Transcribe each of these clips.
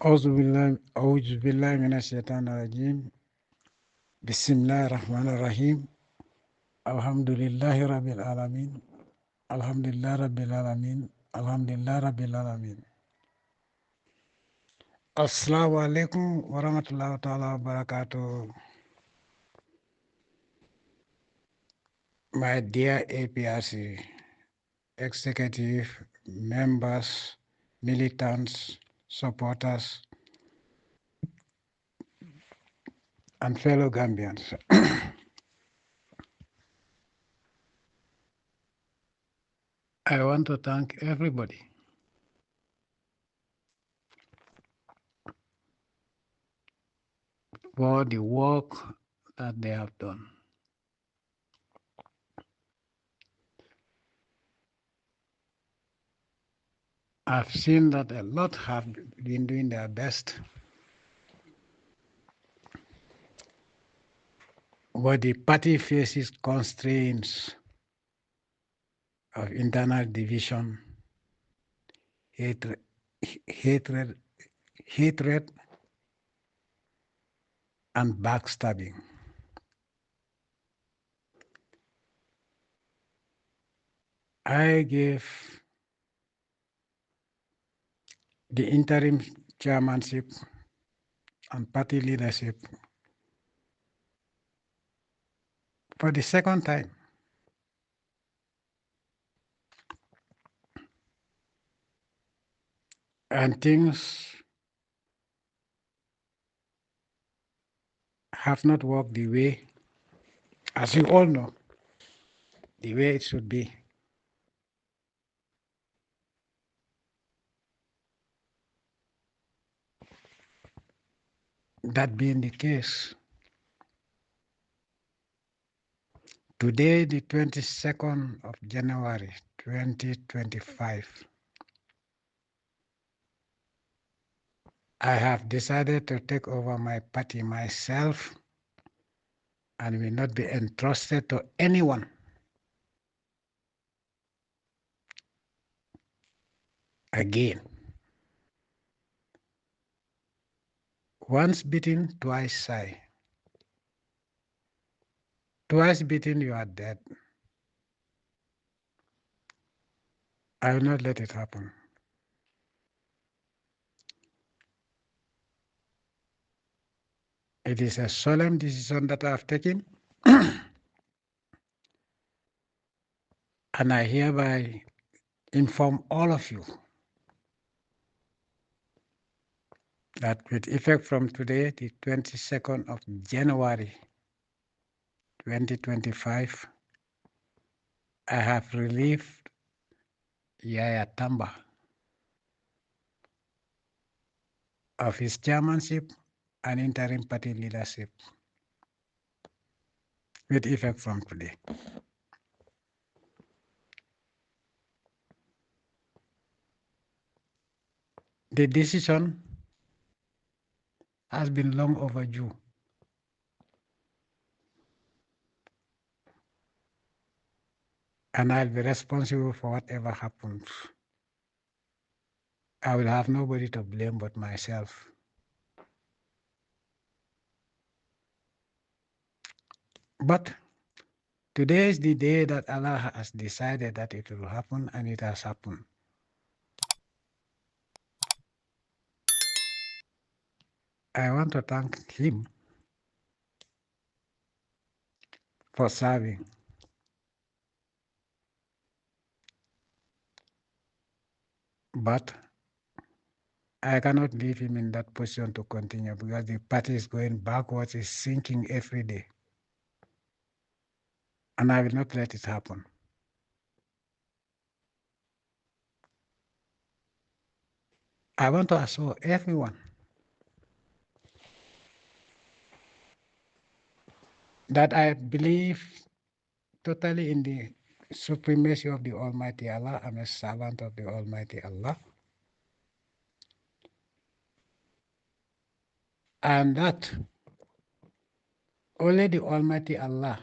أعوذ بالله من الشيطان الرجيم. بسم الله الرحمن الرحيم. الحمد لله رب العالمين. الحمد لله رب العالمين. الحمد لله رب العالمين. Assalamu alaikum warahmatullahi ta'ala wabarakatuh. My dear APRC executive members, militants, supporters, and fellow Gambians. I want to thank everybody for the work that they have done. I've seen that a lot have been doing their best, but the party faces constraints of internal division, hatred, hatred, hatred, and backstabbing. I gave the interim chairmanship and party leadership for the second time. And things have not worked the way, as you all know, the way it should be. That being the case, today, the 22nd of January, 2025, I have decided to take over my party myself and will not be entrusted to anyone. Again. Once bitten, twice shy. Twice bitten, you are dead. I will not let it happen. It is a solemn decision that I have taken, and I hereby inform all of you that with effect from today, the 22nd of January, 2025, I have relieved Yahya Jammeh of his chairmanship and interim party leadership with effect from today. The decision has been long overdue. And I'll be responsible for whatever happens. I will have nobody to blame but myself. But today is the day that Allah has decided that it will happen, and it has happened. I want to thank him for serving. But I cannot leave him in that position to continue because the party is going backwards, is sinking every day. And I will not let it happen. I want to assure everyone that I believe totally in the supremacy of the Almighty Allah. I'm a servant of the Almighty Allah. And that only the Almighty Allah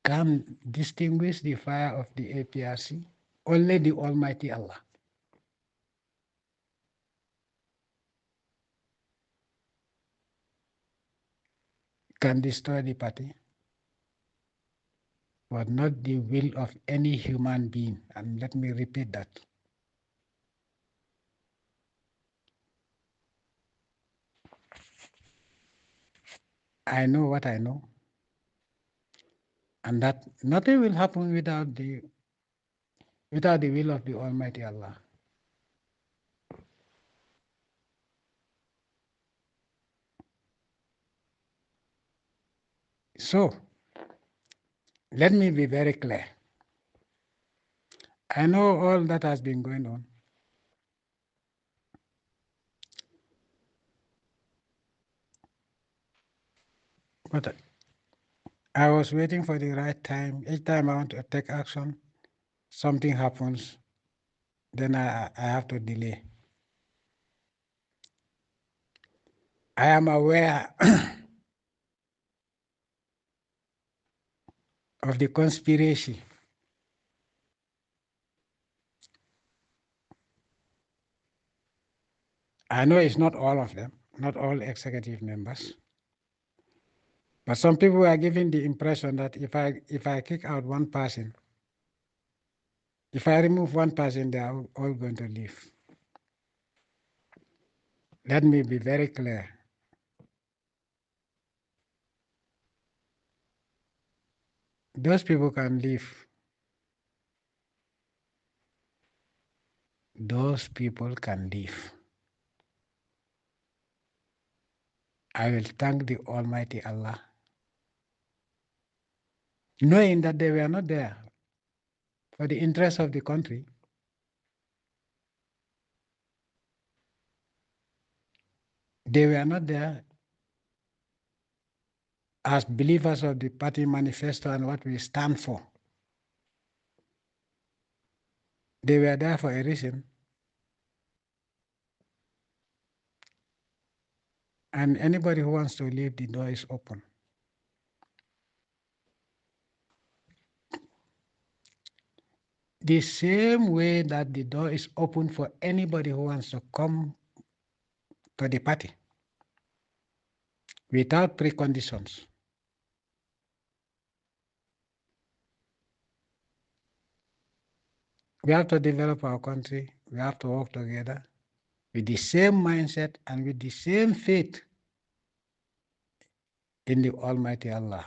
can distinguish the fire of the APRC Only the Almighty Allah can destroy the party, but not the will of any human being. And let me repeat that. I know what I know, and that nothing will happen without the will of the Almighty Allah. So, let me be very clear. I know all that has been going on. But I was waiting for the right time. Each time I want to take action, something happens, then I have to delay. I am aware of the conspiracy. I know it's not all of them, not all executive members. But some people are giving the impression that if I kick out one person, if I remove one person, they are all going to leave. Let me be very clear. Those people can leave. Those people can leave. I will thank the Almighty Allah, knowing that they were not there for the interest of the country. They were not there as believers of the party manifesto and what we stand for. They were there for a reason. And anybody who wants to leave, the door is open. The same way that the door is open for anybody who wants to come to the party without preconditions. We have to develop our country. We have to work together with the same mindset and with the same faith in the Almighty Allah.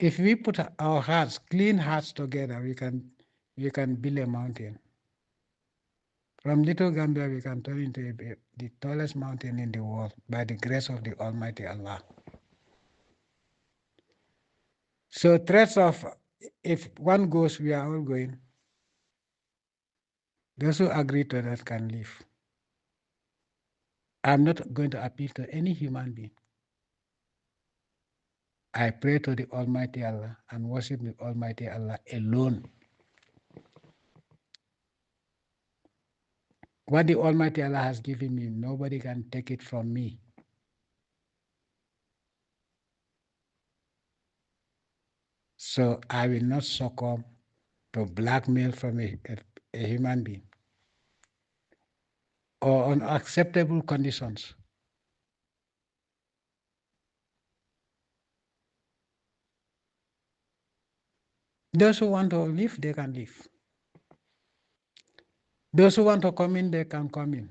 If we put our hearts, clean hearts together, we can build a mountain. From Little Gambia, we can turn into the tallest mountain in the world by the grace of the Almighty Allah. So threats of, if one goes, we are all going. Those who agree to that can leave. I'm not going to appeal to any human being. I pray to the Almighty Allah and worship the Almighty Allah alone. What the Almighty Allah has given me, nobody can take it from me. So I will not succumb to blackmail from a human being or unacceptable conditions. Those who want to leave, they can leave. Those who want to come in, they can come in.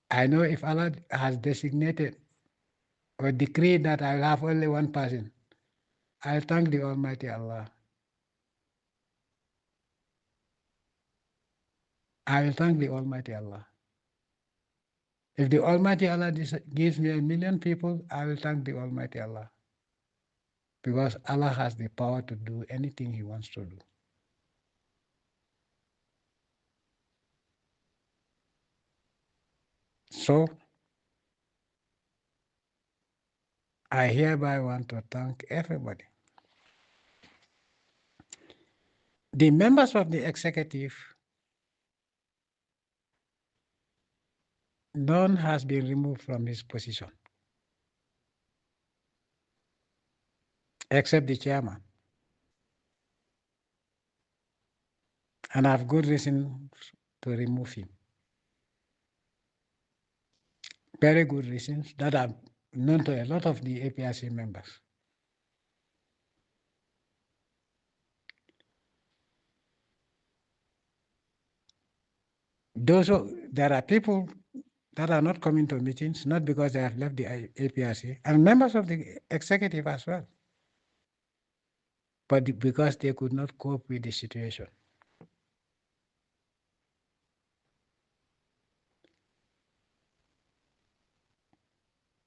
I know if Allah has designated or decreed that I'll have only one person, I'll thank the Almighty Allah. I will thank the Almighty Allah. If the Almighty Allah gives me 1,000,000 people, I will thank the Almighty Allah. Because Allah has the power to do anything He wants to do. So, I hereby want to thank everybody. The members of the executive, none has been removed from his position. except the chairman. And I have good reason to remove him. Very good reasons that are known to a lot of the APRC members. There are people that are not coming to meetings, not because they have left the APRC, and members of the executive as well, but because they could not cope with the situation.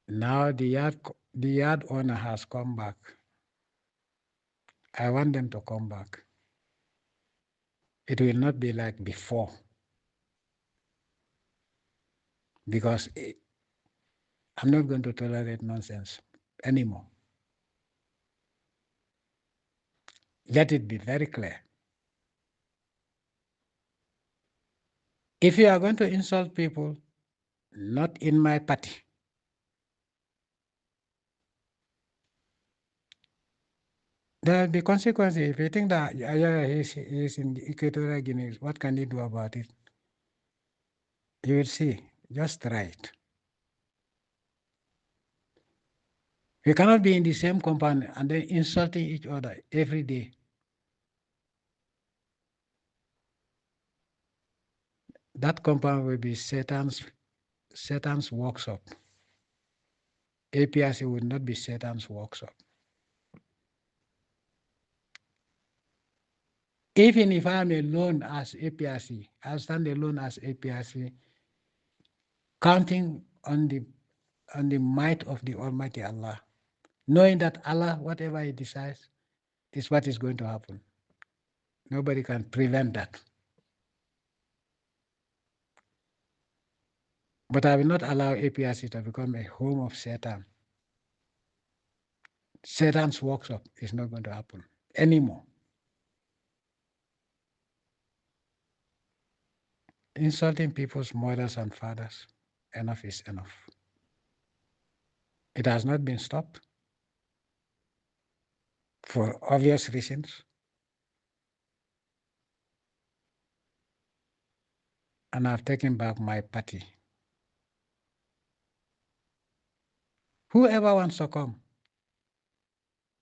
Now the yard owner has come back. I want them to come back. It will not be like before, because I'm not going to tolerate nonsense anymore. Let it be very clear. If you are going to insult people, not in my party, there will be consequences. If you think that he's in Equatorial Guinea, what can he do about it? You will see. Just try it. We cannot be in the same compound and then insulting each other every day. That compound will be Satan's workshop. APRC will not be Satan's workshop. Even if I am alone as APRC, I stand alone as APRC, counting on the might of the Almighty Allah, knowing that Allah, whatever He decides, is what is going to happen. Nobody can prevent that. But I will not allow APRC to become a home of Satan. Satan's workshop is not going to happen anymore. Insulting people's mothers and fathers, enough is enough. It has not been stopped for obvious reasons. And I've taken back my party. Whoever wants to come,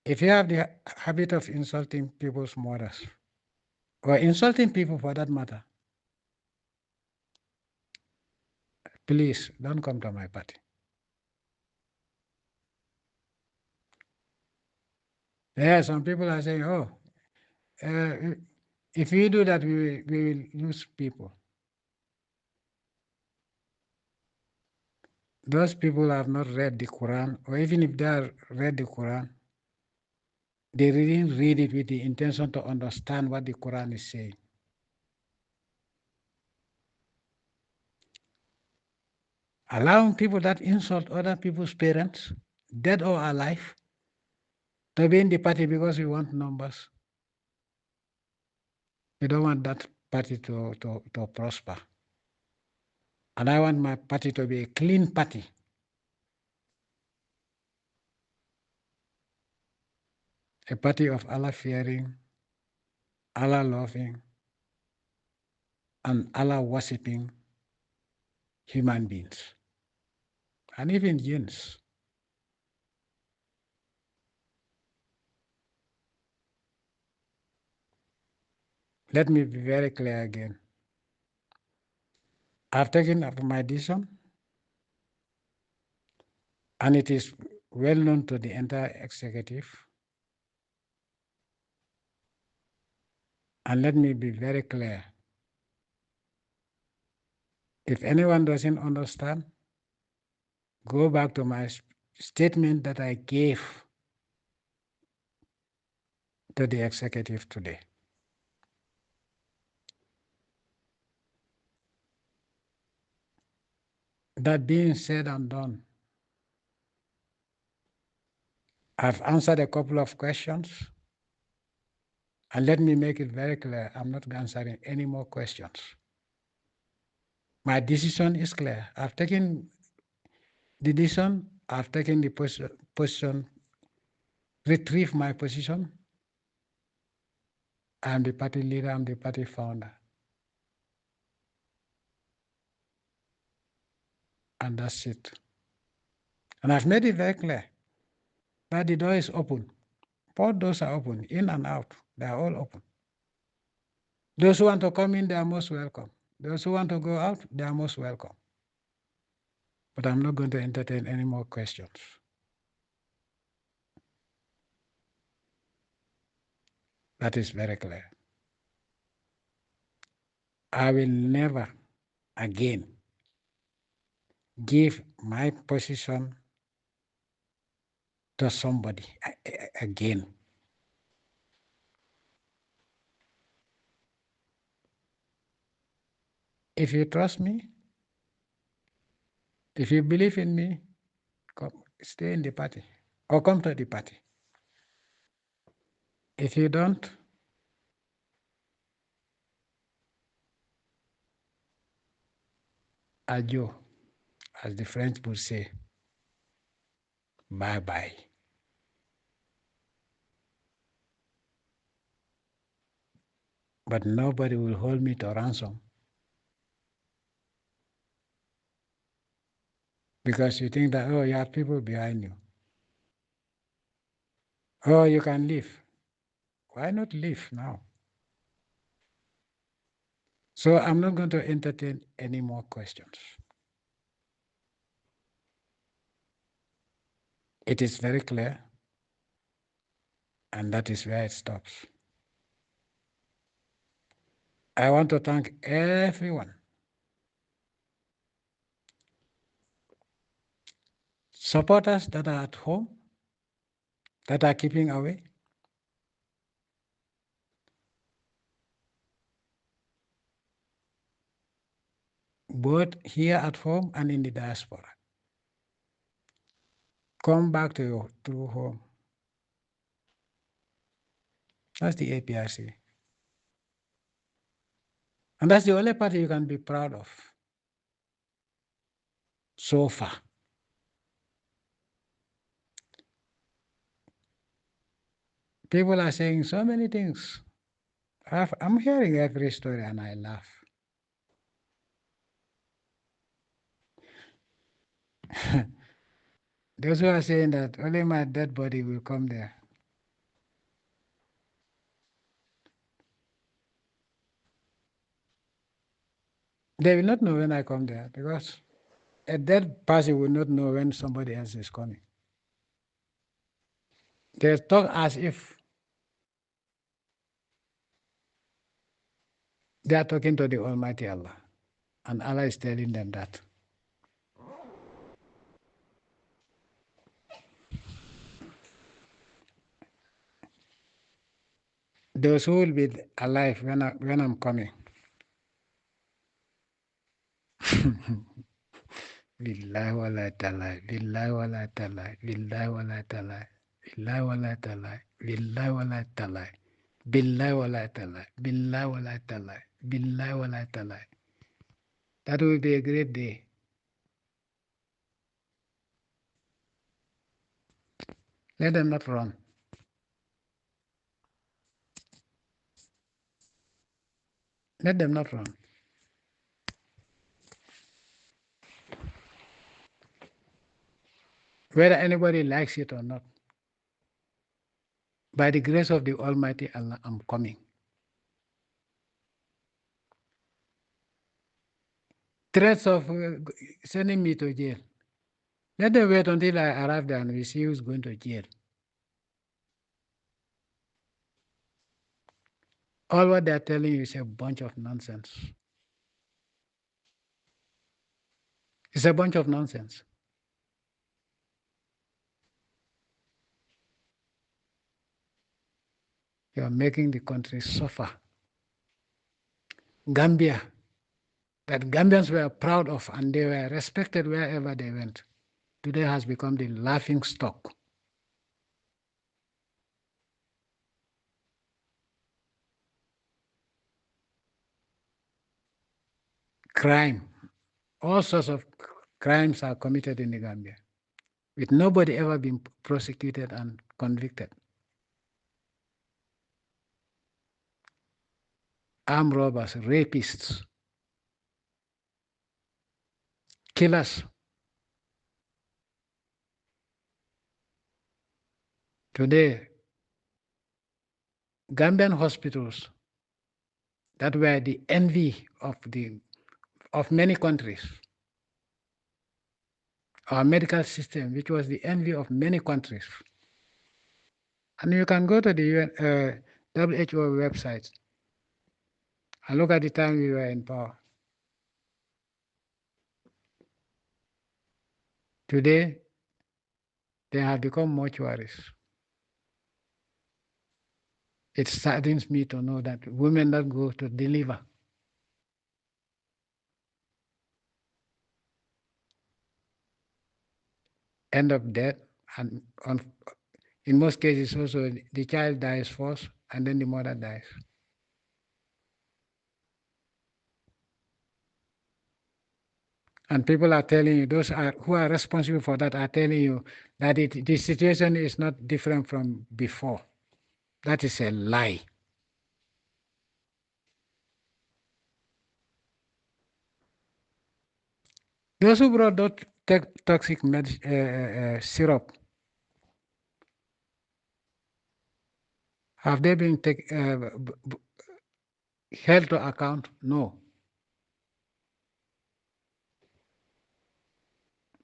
if you have the habit of insulting people's mothers, or insulting people for that matter, please don't come to my party. Yeah, some people are saying, oh, if we do that, we will lose people. Those people have not read the Quran, or even if they have read the Quran, they didn't read it with the intention to understand what the Quran is saying. Allowing people that insult other people's parents, dead or alive, to be in the party because we want numbers. We don't want that party to prosper. And I want my party to be a clean party. A party of Allah fearing, Allah loving, and Allah worshipping human beings, and even jinns. Let me be very clear again. I've taken up my decision, and it is well known to the entire executive. And let me be very clear. If anyone doesn't understand, go back to my statement that I gave to the executive today. That being said and done, I've answered a couple of questions. And let me make it very clear, I'm not answering any more questions. My decision is clear. I've taken the decision, I've taken the position retrieve my position. I'm the party leader, I'm the party founder. And that's it. And I've made it very clear that the door is open. Both doors are open, in and out. They are all open. Those who want to come in, they are most welcome. Those who want to go out, they are most welcome. But I'm not going to entertain any more questions. That is very clear. I will never again give my position to somebody again. If you trust me, if you believe in me, come, stay in the party or come to the party. If you don't, adieu, as the French would say, bye-bye. But nobody will hold me to ransom because you think that, oh, you have people behind you. Oh, you can leave. Why not leave now? So I'm not going to entertain any more questions. It is very clear, and that is where it stops. I want to thank everyone. Supporters that are at home, that are keeping away. Both here at home and in the diaspora. Come back to your true home. That's the APRC. And that's the only party you can be proud of so far. People are saying so many things. I'm hearing every story and I laugh. Those who are saying that only my dead body will come there. They will not know when I come there because a dead person will not know when somebody else is coming. They talk as if they are talking to the Almighty Allah, and Allah is telling them that. Those who will be alive when I'm coming. Billahi wa la talai, billahi wa la talai, billahi wa la talai, billahi wa la talai, billahi wa la talai, billahi wa la talai, billahi wa la talai, billahi wa la talai. That will be a great day. Let them not run. Let them not run. Whether anybody likes it or not, by the grace of the Almighty Allah, I'm coming. Threats of sending me to jail. Let them wait until I arrive there and we see who's going to jail. All what they're telling you is a bunch of nonsense. It's a bunch of nonsense. You are making the country suffer. Gambia, that Gambians were proud of and they were respected wherever they went, today has become the laughing stock. Crime, all sorts of crimes are committed in the Gambia, with nobody ever being prosecuted and convicted. armed robbers, rapists, killers. Today, Gambian hospitals that were the envy of many countries, our medical system, which was the envy of many countries. And you can go to the WHO website and look at the time we were in power. Today, they have become mortuaries. It saddens me to know that women that go to deliver end up dead, and in most cases also the child dies first and then the mother dies. And people are telling you, those who are responsible for that are telling you that the situation is not different from before. That is a lie. Those who brought that toxic syrup, have they been held to account? No.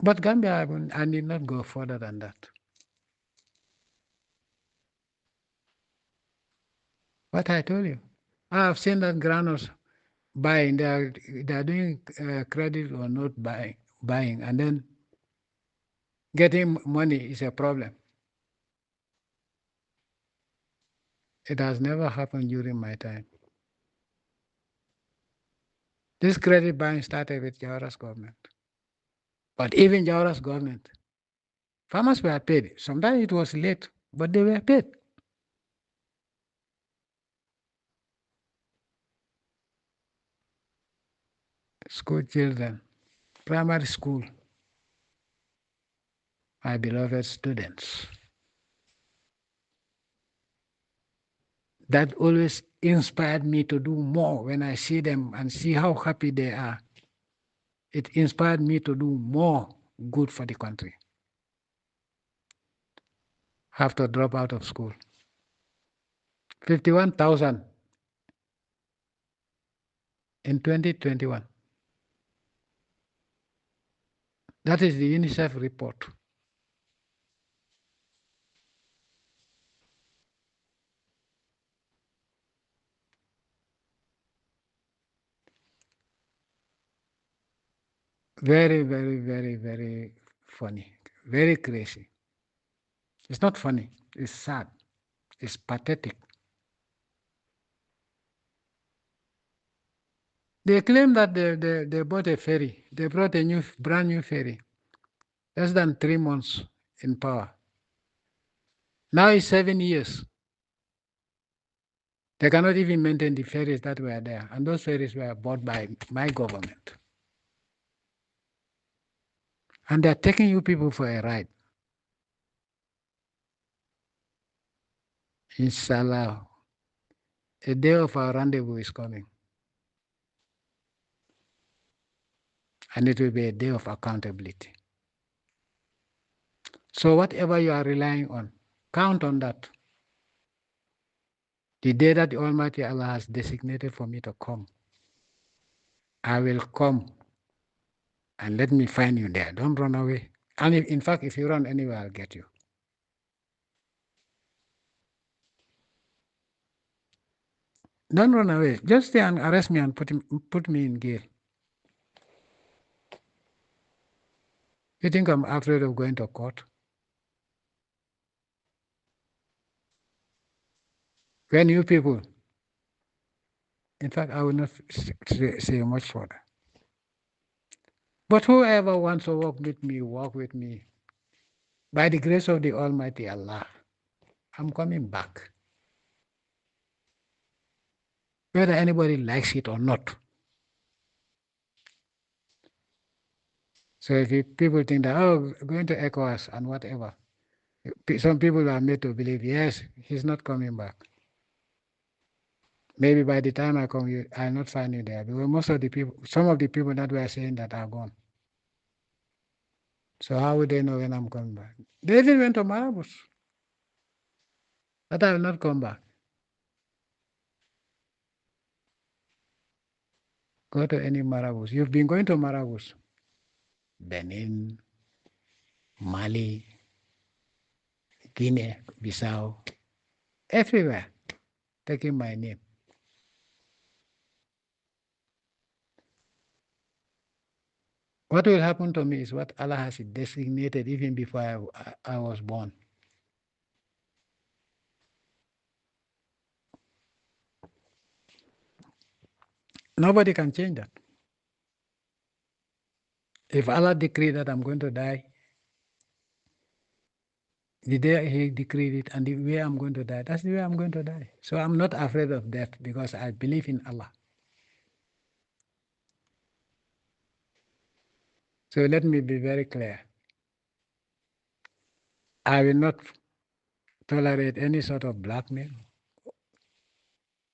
But Gambia, I need not go further than that. What I told you, I have seen that granules buying. They are doing credit or not buying, and then getting money is a problem. It has never happened during my time. This credit buying started with Jawara's government. But even Jawara's government, farmers were paid. Sometimes it was late, but they were paid. School children, primary school, my beloved students. That always inspired me to do more when I see them and see how happy they are. It inspired me to do more good for the country. Have to drop out of school. 51,000 in 2021. That is the UNICEF report. Very, very, very, very funny. Very crazy. It's not funny. It's sad. It's pathetic. They claim that they bought a ferry. They brought a brand new ferry. Less than 3 months in power. Now it's 7 years. They cannot even maintain the ferries that were there. And those ferries were bought by my government. And they're taking you people for a ride. Inshallah, a day of our rendezvous is coming. And it will be a day of accountability. So whatever you are relying on, count on that. The day that the Almighty Allah has designated for me to come, I will come, and let me find you there. Don't run away. And in fact, if you run anywhere, I'll get you. Don't run away. Just stay and arrest me and put me in jail. You think I'm afraid of going to court? When you people, in fact, I will not say much further. But whoever wants to walk with me, walk with me. By the grace of the Almighty Allah, I'm coming back. Whether anybody likes it or not. So if people think that, oh, going to ECOWAS and whatever, some people are made to believe, yes, he's not coming back. Maybe by the time I come, I'll not find you there because most of the people, some of the people that were saying that are gone. So how would they know when I'm coming back? They even went to Marabus that I will not come back. Go to any Marabus. You've been going to Marabus, Benin, Mali, Guinea, Bissau, everywhere, taking my name. What will happen to me is what Allah has designated even before I was born. Nobody can change that. If Allah decreed that I'm going to die, the day He decreed it and the way I'm going to die, that's the way I'm going to die. So I'm not afraid of death because I believe in Allah. So let me be very clear. I will not tolerate any sort of blackmail.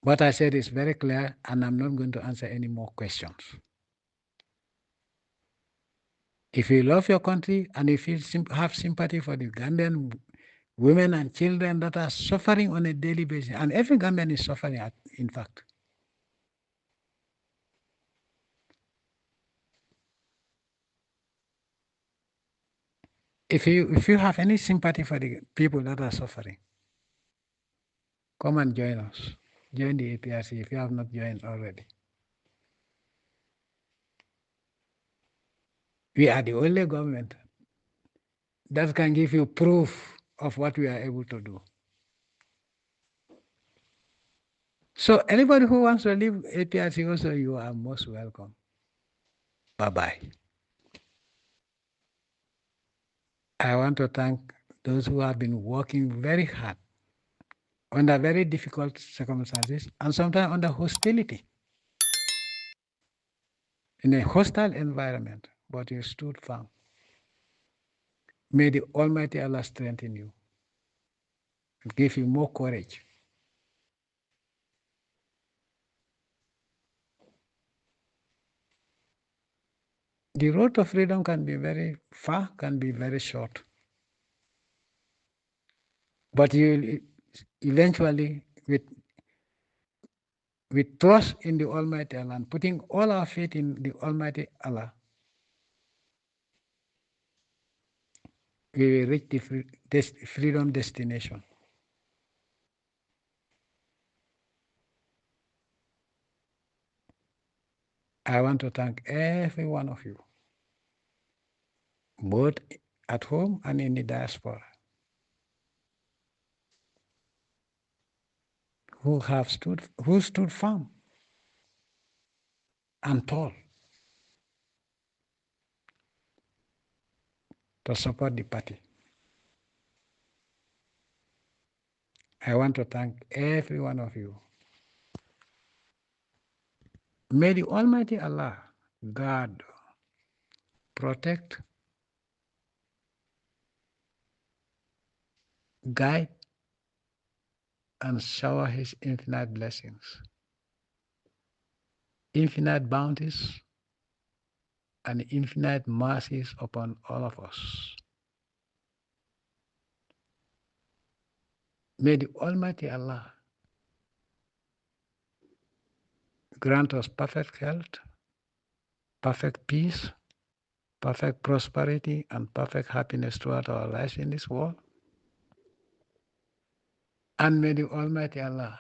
What I said is very clear, and I'm not going to answer any more questions. If you love your country and if you have sympathy for the Gambian women and children that are suffering on a daily basis, and every Gambian is suffering, in fact. If you have any sympathy for the people that are suffering, come and join us. Join the APRC if you have not joined already. We are the only government that can give you proof of what we are able to do. So anybody who wants to leave APRC also, you are most welcome. Bye-bye. I want to thank those who have been working very hard under very difficult circumstances and sometimes under hostility. In a hostile environment, but you stood firm. May the Almighty Allah strengthen you and give you more courage. The road to freedom can be very far, can be very short. But you eventually, with trust in the Almighty Allah and putting all our faith in the Almighty Allah, we will reach the freedom destination. I want to thank every one of you, both at home and in the diaspora, who stood firm and tall to support the party. I want to thank every one of you. May the Almighty Allah guard, protect, guide, and shower His infinite blessings, infinite bounties, and infinite mercies upon all of us. May the Almighty Allah grant us perfect health, perfect peace, perfect prosperity, and perfect happiness throughout our lives in this world. And may the Almighty Allah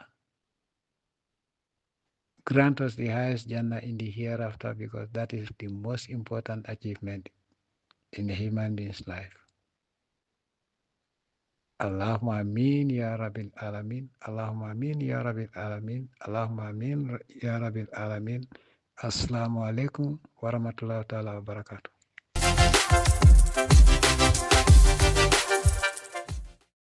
grant us the highest Jannah in the hereafter, because that is the most important achievement in a human being's life. Allahumma amin ya rabbil alamin. Allahumma amin ya rabbil alamin. Allahumma amin ya rabbil alamin. Assalamu alaikum wa rahmatullahi ta'ala wa barakatuh.